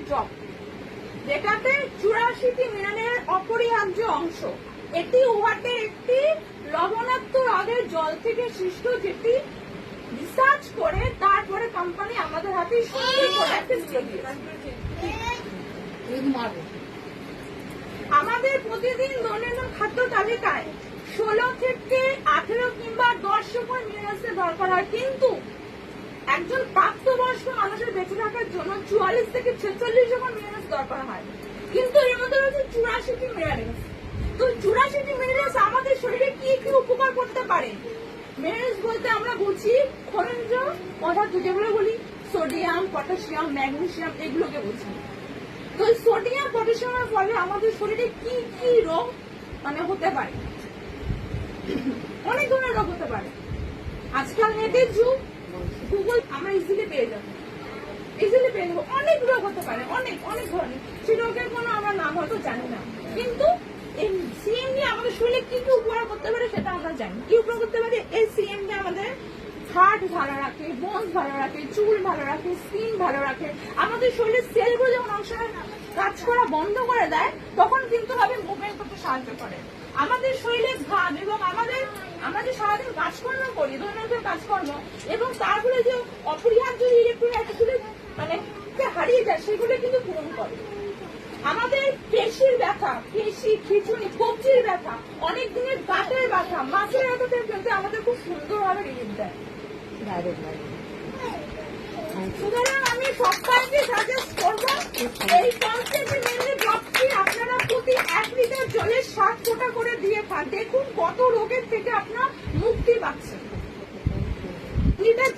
Drop, যেটাতে 84টি মিনারের অপরিহার্য অংশ। এটি উহাটের একটি লবণাক্ত হ্রদের জল থেকে সৃষ্ট, যেটি রিসার্চ করে তারপরে কোম্পানি আমাদের হাতে সুন্দর প্রোডাক্ট দিয়েছে। আমাদের প্রতিদিন দৈনন্দিন খাদ্য তালিকায় 16 থেকে 18 কিংবা 10 রকম মিনারেলসের দরকার হয়, কিন্তু একজন প্রাপ্তবয়স্ক মানুষের বেঁচে থাকার জন্য 44 থেকে 46 রকম মিনারেলস দরকার হয়, কিন্তু এর মধ্যে রয়েছে 84টি মিনারেলস। তো 84টি মিনারেলস আমাদের শরীরে কি কি উপকার করতে পারে? মিনারেলস বলতে আমরা বুঝি খনিজ পদার্থ, যেগুলো বলি সোডিয়াম, পটাশিয়াম, ম্যাগনেসিয়াম, এগুলোকে বুঝি। তো সোডিয়াম পটাশিয়ামের ফলে আমাদের শরীরে কি কি রোগ হতে পারে? অনেক ধরনের রোগ হতে পারে। আজকাল নেটের যুগ, গুগল আমরা ইজিলি পেয়ে যাবো, অনেক রোগ হতে পারে, অনেক অনেক ধরনের। সেই রোগের কোনো আমরা নাম হয়তো জানি না, কিন্তু এই সিএমডি আমাদের শরীরে কি কি উপকার করতে পারে সেটা আমরা জানি। কি উপকার করতে পারে? এই সিএমডি আমাদের হার্ট ভালো রাখে, বোনস ভালো রাখে, চুল ভালো রাখে, স্কিন ভালো রাখে। আমাদের শরীরের সেলগুলো যখন অংশ কাজ করা বন্ধ করে দেয়, তখন কিন্তু মুভমেন্ট করতে সাহায্য করে। আমাদের শরীরে ঘাম এবং আমরা যে সারাদিন কাজকর্ম করি, দৈনন্দিন কাজকর্ম, এবং তারপরে যে অপরিহার্য ইলেকট্রোলাইটগুলো হারিয়ে যায়, সেগুলো কিন্তু পূরণ করে। আমাদের পেশির ব্যথা, পেশি, খিঁচুনি, কবজির ব্যথা, অনেক দিনের গাঁটের ব্যথা, মাছের ব্যথা কিন্তু আমাদের খুব সুন্দরভাবে রিলিফ দেয়। সুতরাং আমি সবাইকে সাজেস্ট করবো এই কনসেপ্ট মেনে ড্রপটি আপনারা প্রতি 1 লিটার জলে 7 ফোঁটা করে দিয়ে খান। দেখুন কত রোগের থেকে আপনার মুক্তি পাচ্ছেন। লিটার